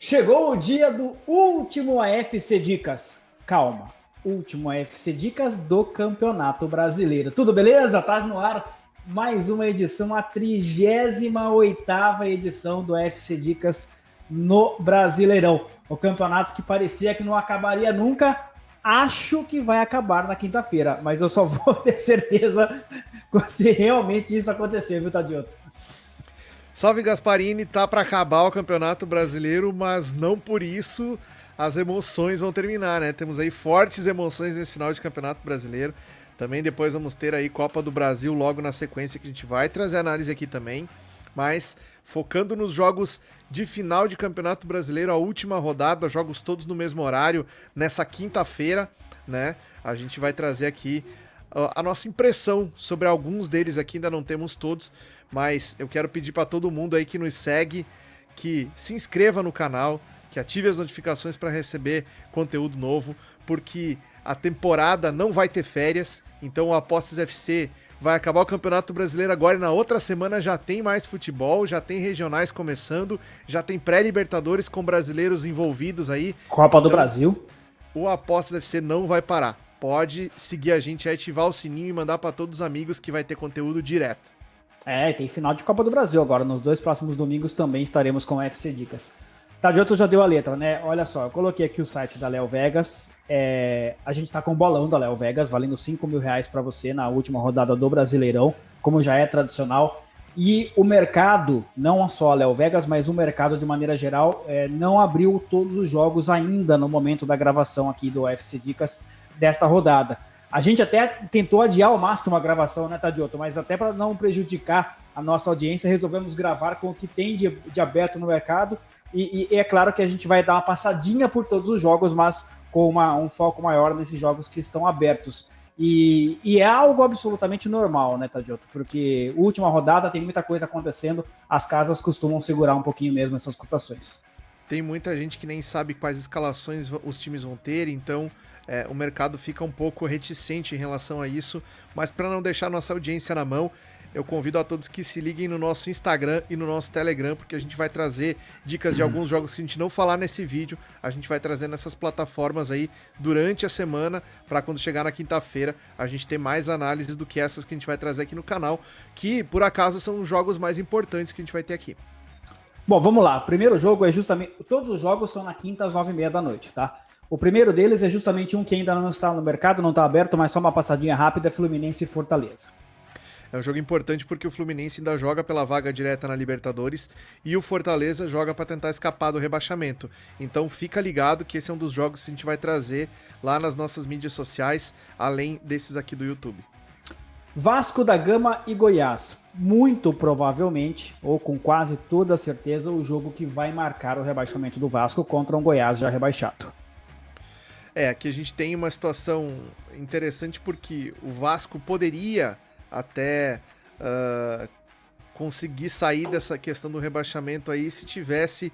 Chegou o dia do último AFC Dicas. Calma, último AFC Dicas do Campeonato Brasileiro. Tudo beleza? Tá no ar mais uma edição, a 38ª edição do AFC Dicas no Brasileirão. O campeonato que parecia que não acabaria nunca, acho que vai acabar na quinta-feira, mas eu só vou ter certeza se realmente isso acontecer, viu, Tadioto? Salve Gasparini, tá para acabar o Campeonato Brasileiro, mas não por isso as emoções vão terminar, né? Temos aí fortes emoções nesse final de Campeonato Brasileiro. Também depois vamos ter aí Copa do Brasil logo na sequência, que a gente vai trazer análise aqui também. Mas focando nos jogos de final de Campeonato Brasileiro, a última rodada, jogos todos no mesmo horário, nessa quinta-feira, né? A gente vai trazer aqui a nossa impressão sobre alguns deles aqui, ainda não temos todos, mas eu quero pedir para todo mundo aí que nos segue, que se inscreva no canal, que ative as notificações para receber conteúdo novo, porque a temporada não vai ter férias, então o Apostas FC vai acabar o Campeonato Brasileiro agora e na outra semana já tem mais futebol, já tem regionais começando, já tem pré-libertadores com brasileiros envolvidos aí. Copa do Brasil. O Apostas FC não vai parar. Pode seguir a gente, ativar o sininho e mandar para todos os amigos que vai ter conteúdo direto. Tem final de Copa do Brasil agora. Nos 2 próximos domingos também estaremos com FC Dicas. Tadioto já deu a letra, né? Olha só, eu coloquei aqui o site da Léo Vegas. A gente tá com o bolão da Léo Vegas, valendo R$5.000 para você na última rodada do Brasileirão, como já é tradicional. E o mercado, não só a Léo Vegas, mas o mercado de maneira geral, não abriu todos os jogos ainda no momento da gravação aqui do UFC Dicas desta rodada. A gente até tentou adiar ao máximo a gravação, né, Tadioto? Mas até para não prejudicar a nossa audiência, resolvemos gravar com o que tem de aberto no mercado. E é claro que a gente vai dar uma passadinha por todos os jogos, mas com um foco maior nesses jogos que estão abertos. E é algo absolutamente normal, né, Tadioto? Porque última rodada tem muita coisa acontecendo, as casas costumam segurar um pouquinho mesmo essas cotações. Tem muita gente que nem sabe quais escalações os times vão ter, então o mercado fica um pouco reticente em relação a isso, mas para não deixar nossa audiência na mão, eu convido a todos que se liguem no nosso Instagram e no nosso Telegram, porque a gente vai trazer dicas de alguns jogos que a gente não falar nesse vídeo, a gente vai trazer nessas plataformas aí durante a semana, para quando chegar na quinta-feira a gente ter mais análises do que essas que a gente vai trazer aqui no canal, que por acaso são os jogos mais importantes que a gente vai ter aqui. Bom, vamos lá. O primeiro jogo é justamente... Todos os jogos são na quinta às 9h30 da noite, tá? O primeiro deles é justamente um que ainda não está no mercado, não está aberto, mas só uma passadinha rápida, é Fluminense e Fortaleza. É um jogo importante porque o Fluminense ainda joga pela vaga direta na Libertadores e o Fortaleza joga para tentar escapar do rebaixamento. Então fica ligado que esse é um dos jogos que a gente vai trazer lá nas nossas mídias sociais, além desses aqui do YouTube. Vasco da Gama e Goiás. Muito provavelmente, ou com quase toda certeza, o jogo que vai marcar o rebaixamento do Vasco contra um Goiás já rebaixado. Aqui a gente tem uma situação interessante porque o Vasco poderia até conseguir sair dessa questão do rebaixamento aí se tivesse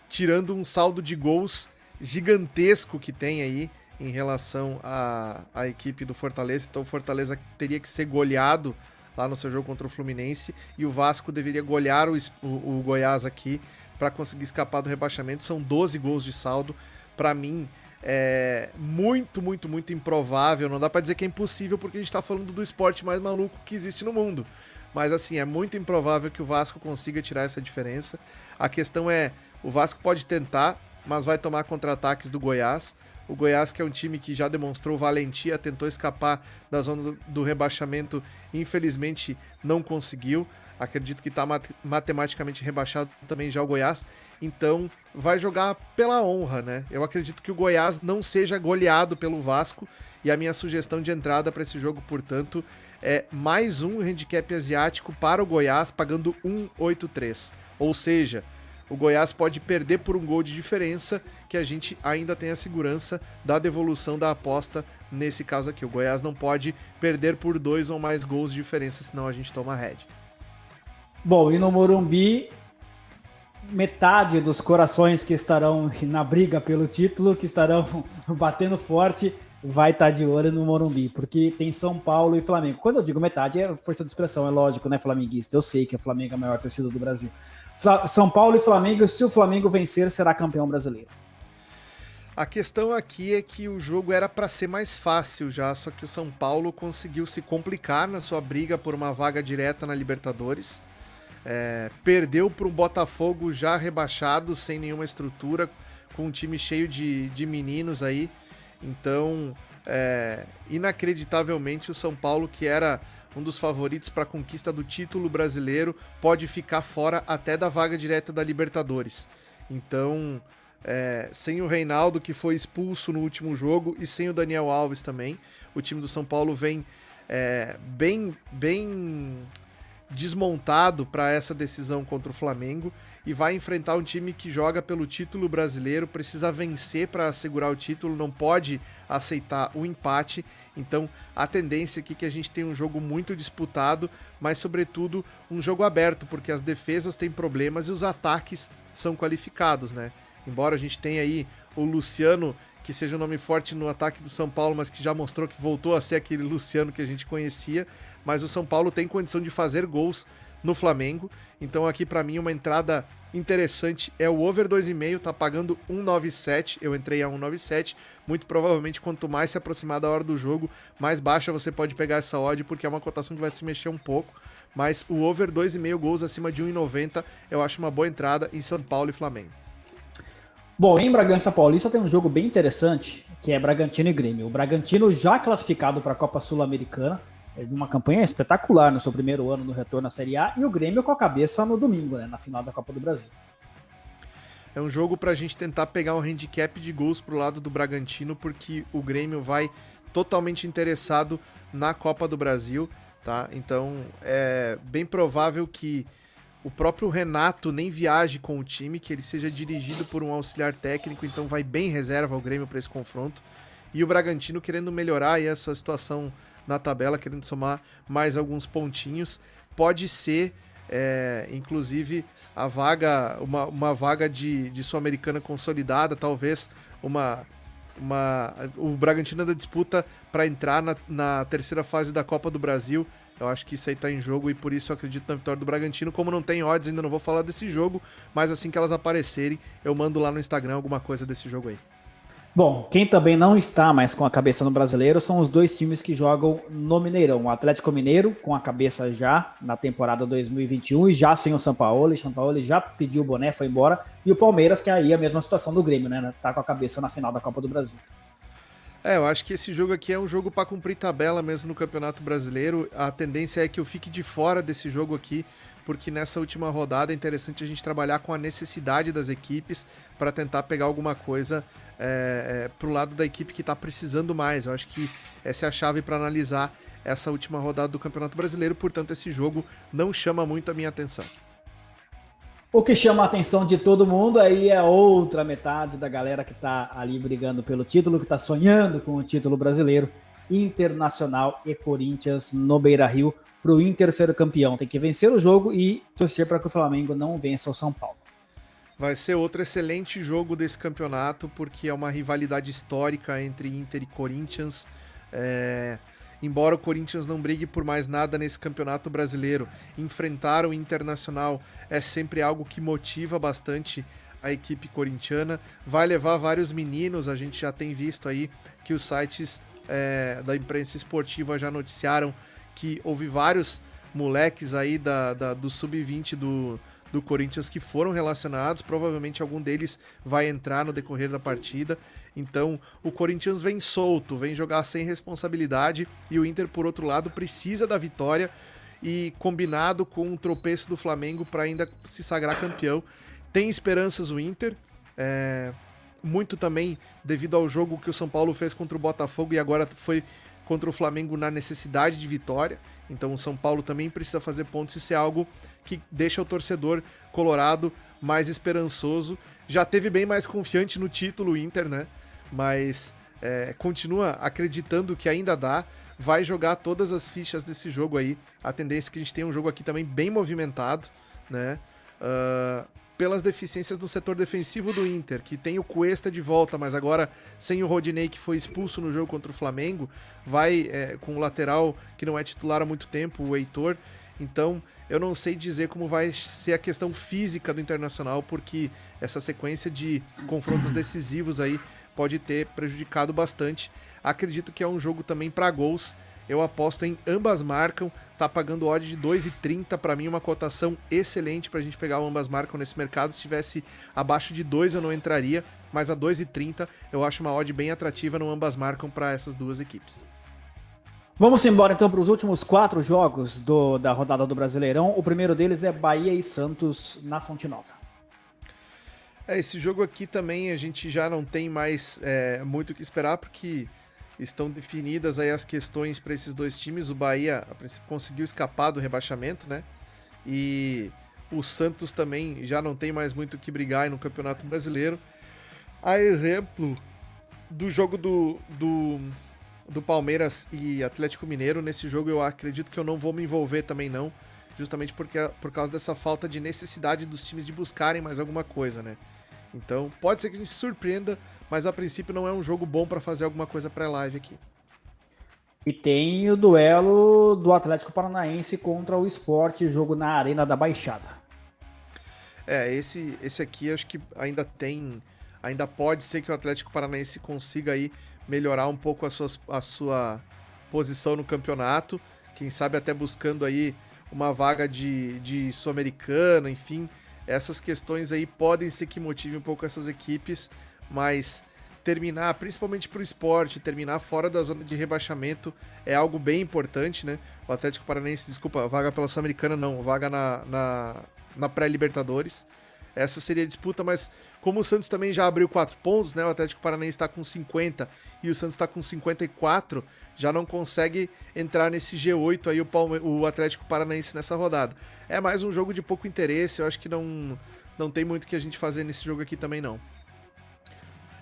tirando um saldo de gols gigantesco que tem aí em relação à equipe do Fortaleza. Então o Fortaleza teria que ser goleado lá no seu jogo contra o Fluminense e o Vasco deveria golear o Goiás aqui para conseguir escapar do rebaixamento. São 12 gols de saldo. Para mim é muito, muito, muito improvável. Não dá para dizer que é impossível porque a gente tá falando do esporte mais maluco que existe no mundo. Mas assim, é muito improvável que o Vasco consiga tirar essa diferença. A questão é, o Vasco pode tentar, mas vai tomar contra-ataques do Goiás. O Goiás, que é um time que já demonstrou valentia, tentou escapar da zona do rebaixamento, infelizmente não conseguiu. Acredito que está matematicamente rebaixado também já o Goiás, então vai jogar pela honra, né? Eu acredito que o Goiás não seja goleado pelo Vasco, e a minha sugestão de entrada para esse jogo, portanto, é mais um handicap asiático para o Goiás, pagando 1,83. Ou seja, o Goiás pode perder por um gol de diferença, que a gente ainda tem a segurança da devolução da aposta nesse caso aqui. O Goiás não pode perder por 2 ou mais gols de diferença, senão a gente toma red. Bom, e no Morumbi, metade dos corações que estarão na briga pelo título, que estarão batendo forte, vai estar de olho no Morumbi, porque tem São Paulo e Flamengo. Quando eu digo metade, é força de expressão, é lógico, né, flamenguista? Eu sei que o Flamengo é a maior torcida do Brasil. São Paulo e Flamengo, se o Flamengo vencer, será campeão brasileiro. A questão aqui é que o jogo era para ser mais fácil já, só que o São Paulo conseguiu se complicar na sua briga por uma vaga direta na Libertadores. Perdeu para um Botafogo já rebaixado, sem nenhuma estrutura, com um time cheio de meninos aí. Então, inacreditavelmente, o São Paulo, que era um dos favoritos para a conquista do título brasileiro, pode ficar fora até da vaga direta da Libertadores. Então, sem o Reinaldo, que foi expulso no último jogo, e sem o Daniel Alves também, o time do São Paulo vem bem desmontado para essa decisão contra o Flamengo e vai enfrentar um time que joga pelo título brasileiro, precisa vencer para assegurar o título, não pode aceitar o empate. Então a tendência aqui é que a gente tem um jogo muito disputado, mas sobretudo um jogo aberto, porque as defesas têm problemas e os ataques são qualificados, né? Embora a gente tenha aí o Luciano, que seja um nome forte no ataque do São Paulo, mas que já mostrou que voltou a ser aquele Luciano que a gente conhecia, mas o São Paulo tem condição de fazer gols no Flamengo. Então aqui para mim uma entrada interessante é o over 2,5, tá pagando 1,97, eu entrei a 1,97, muito provavelmente quanto mais se aproximar da hora do jogo, mais baixa você pode pegar essa odd, porque é uma cotação que vai se mexer um pouco, mas o over 2,5 gols acima de 1,90 eu acho uma boa entrada em São Paulo e Flamengo. Bom, em Bragança Paulista tem um jogo bem interessante, que é Bragantino e Grêmio. O Bragantino já classificado para a Copa Sul-Americana, de uma campanha espetacular no seu primeiro ano no retorno à Série A, e o Grêmio com a cabeça no domingo, né, na final da Copa do Brasil. É um jogo para a gente tentar pegar um handicap de gols pro lado do Bragantino, porque o Grêmio vai totalmente interessado na Copa do Brasil, tá? Então é bem provável que o próprio Renato nem viaje com o time, que ele seja dirigido por um auxiliar técnico, então vai bem reserva o Grêmio para esse confronto. E o Bragantino querendo melhorar aí a sua situação na tabela, querendo somar mais alguns pontinhos. Pode ser, inclusive, a vaga, uma vaga de Sul-Americana consolidada, talvez o Bragantino da disputa para entrar na terceira fase da Copa do Brasil. Eu acho que isso aí tá em jogo e por isso eu acredito na vitória do Bragantino. Como não tem odds, ainda não vou falar desse jogo, mas assim que elas aparecerem, eu mando lá no Instagram alguma coisa desse jogo aí. Bom, quem também não está mais com a cabeça no Brasileiro são os dois times que jogam no Mineirão. O Atlético Mineiro, com a cabeça já na temporada 2021 e já sem o Sampaoli. O Sampaoli já pediu o boné, foi embora. E o Palmeiras, que aí é a mesma situação do Grêmio, né? Tá com a cabeça na final da Copa do Brasil. Eu acho que esse jogo aqui é um jogo para cumprir tabela mesmo no Campeonato Brasileiro. A tendência é que eu fique de fora desse jogo aqui, porque nessa última rodada é interessante a gente trabalhar com a necessidade das equipes para tentar pegar alguma coisa pro lado da equipe que está precisando mais. Eu acho que essa é a chave para analisar essa última rodada do Campeonato Brasileiro, portanto esse jogo não chama muito a minha atenção. O que chama a atenção de todo mundo aí é a outra metade da galera que está ali brigando pelo título, que está sonhando com o título brasileiro, Internacional e Corinthians no Beira-Rio, para o Inter ser campeão. Tem que vencer o jogo e torcer para que o Flamengo não vença o São Paulo. Vai ser outro excelente jogo desse campeonato, porque é uma rivalidade histórica entre Inter e Corinthians. Embora o Corinthians não brigue por mais nada nesse campeonato brasileiro, enfrentar o Internacional é sempre algo que motiva bastante a equipe corintiana. Vai levar vários meninos, a gente já tem visto aí que os sites da imprensa esportiva já noticiaram que houve vários moleques aí do sub-20 do Corinthians que foram relacionados, provavelmente algum deles vai entrar no decorrer da partida. Então o Corinthians vem solto, vem jogar sem responsabilidade, e o Inter, por outro lado, precisa da vitória, e combinado com um tropeço do Flamengo para ainda se sagrar campeão. Tem esperanças o Inter, muito também devido ao jogo que o São Paulo fez contra o Botafogo e agora foi contra o Flamengo na necessidade de vitória. Então o São Paulo também precisa fazer pontos, isso é algo que deixa o torcedor colorado mais esperançoso. Já teve bem mais confiante no título o Inter, né? Mas continua acreditando que ainda dá, vai jogar todas as fichas desse jogo aí. A tendência é que a gente tenha um jogo aqui também bem movimentado, né? Pelas deficiências no setor defensivo do Inter, que tem o Cuesta de volta, mas agora sem o Rodinei, que foi expulso no jogo contra o Flamengo, vai com o lateral que não é titular há muito tempo, o Heitor. Então, eu não sei dizer como vai ser a questão física do Internacional, porque essa sequência de confrontos decisivos aí pode ter prejudicado bastante. Acredito que é um jogo também para gols. Eu aposto em ambas marcam, tá pagando odd de 2,30, para mim uma cotação excelente pra gente pegar o ambas marcam nesse mercado. Se tivesse abaixo de 2 eu não entraria, mas a 2,30 eu acho uma odd bem atrativa no ambas marcam para essas duas equipes. Vamos embora então para os últimos 4 jogos da rodada do Brasileirão. O primeiro deles é Bahia e Santos na Fonte Nova. Esse jogo aqui também a gente já não tem mais muito o que esperar, porque estão definidas aí as questões para esses dois times. O Bahia, a princípio, conseguiu escapar do rebaixamento, né? E o Santos também já não tem mais muito o que brigar aí no Campeonato Brasileiro. A exemplo do jogo do Palmeiras e Atlético Mineiro, nesse jogo eu acredito que eu não vou me envolver também não, justamente por causa dessa falta de necessidade dos times de buscarem mais alguma coisa, né? Então, pode ser que a gente se surpreenda, mas a princípio não é um jogo bom para fazer alguma coisa pré-live aqui. E tem o duelo do Atlético Paranaense contra o Sport, jogo na Arena da Baixada. Esse aqui acho que ainda pode ser que o Atlético Paranaense consiga aí melhorar um pouco a sua posição no campeonato, quem sabe até buscando aí uma vaga de Sul-Americano, enfim. Essas questões aí podem ser que motivem um pouco essas equipes, mas terminar, principalmente para o Sport, terminar fora da zona de rebaixamento é algo bem importante, né? O Atlético Paranaense, desculpa, vaga pela Sul-Americana não, vaga na pré-Libertadores. Essa seria a disputa, mas como o Santos também já abriu 4 pontos, né? O Atlético Paranaense está com 50 e o Santos está com 54, já não consegue entrar nesse G8 aí o Atlético Paranaense nessa rodada. É mais um jogo de pouco interesse, eu acho que não tem muito que a gente fazer nesse jogo aqui também não.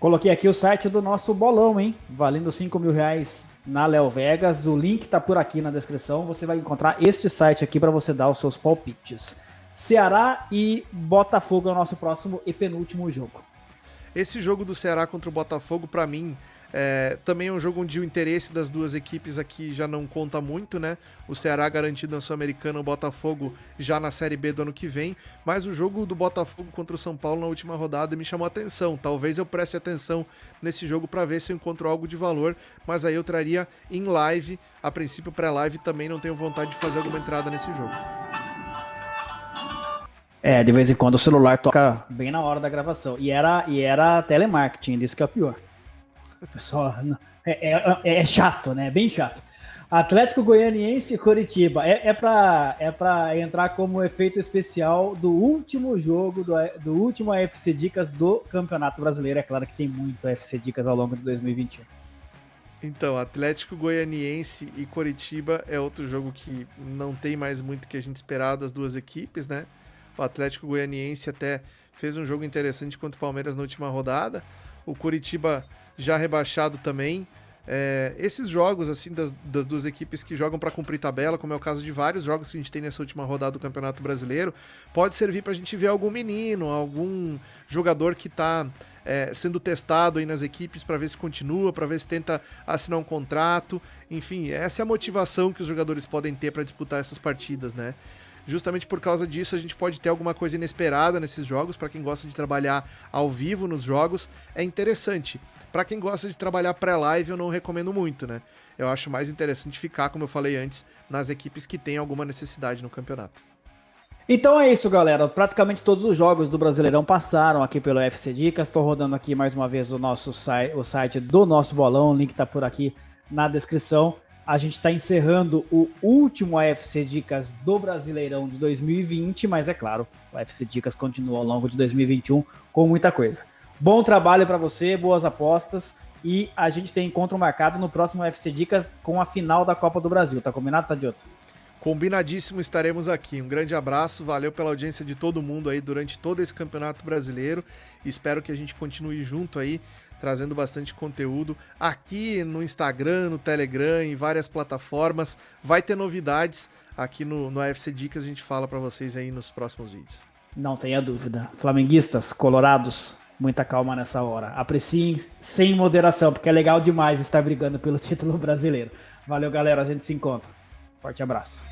Coloquei aqui o site do nosso bolão, hein? Valendo R$5.000 na Léo Vegas. O link tá por aqui na descrição. Você vai encontrar este site aqui para você dar os seus palpites. Ceará e Botafogo é o nosso próximo e penúltimo jogo. Esse jogo do Ceará contra o Botafogo, para mim, também é um jogo onde o interesse das duas equipes aqui já não conta muito, né? O Ceará garantido na Sul-Americana, o Botafogo já na Série B do ano que vem, mas o jogo do Botafogo contra o São Paulo na última rodada me chamou a atenção. Talvez eu preste atenção nesse jogo para ver se eu encontro algo de valor, mas aí eu traria em live. A princípio, pré-live também não tenho vontade de fazer alguma entrada nesse jogo. De vez em quando o celular toca bem na hora da gravação. E era telemarketing, isso que é o pior. Pessoal, é chato, né? Bem chato. Atlético Goianiense e Coritiba. É pra entrar como efeito especial do último jogo, do último AFC Dicas do Campeonato Brasileiro. É claro que tem muito AFC Dicas ao longo de 2021. Então, Atlético Goianiense e Coritiba é outro jogo que não tem mais muito que a gente esperar das duas equipes, né? O Atlético Goianiense até fez um jogo interessante contra o Palmeiras na última rodada. O Coritiba já rebaixado também. Esses jogos assim das duas equipes que jogam para cumprir tabela, como é o caso de vários jogos que a gente tem nessa última rodada do Campeonato Brasileiro, pode servir para a gente ver algum menino, algum jogador que está sendo testado aí nas equipes para ver se continua, para ver se tenta assinar um contrato. Enfim, essa é a motivação que os jogadores podem ter para disputar essas partidas, né? Justamente por causa disso a gente pode ter alguma coisa inesperada nesses jogos. Para quem gosta de trabalhar ao vivo nos jogos, é interessante. Para quem gosta de trabalhar pré-live, eu não recomendo muito, né? Eu acho mais interessante ficar, como eu falei antes, nas equipes que têm alguma necessidade no campeonato. Então é isso, galera. Praticamente todos os jogos do Brasileirão passaram aqui pelo FC Dicas. Estou rodando aqui mais uma vez o site do nosso bolão. O link está por aqui na descrição. A gente está encerrando o último AFC Dicas do Brasileirão de 2020, mas é claro, o AFC Dicas continua ao longo de 2021 com muita coisa. Bom trabalho para você, boas apostas, e a gente tem encontro marcado no próximo AFC Dicas com a final da Copa do Brasil. Tá combinado, Tadioto? Combinadíssimo, estaremos aqui. Um grande abraço, valeu pela audiência de todo mundo aí durante todo esse Campeonato Brasileiro. Espero que a gente continue junto aí, trazendo bastante conteúdo aqui no Instagram, no Telegram, em várias plataformas. Vai ter novidades aqui no AFC Dicas, a gente fala para vocês aí nos próximos vídeos. Não tenha dúvida. Flamenguistas, colorados, muita calma nessa hora. Apreciem sem moderação, porque é legal demais estar brigando pelo título brasileiro. Valeu, galera, a gente se encontra. Forte abraço.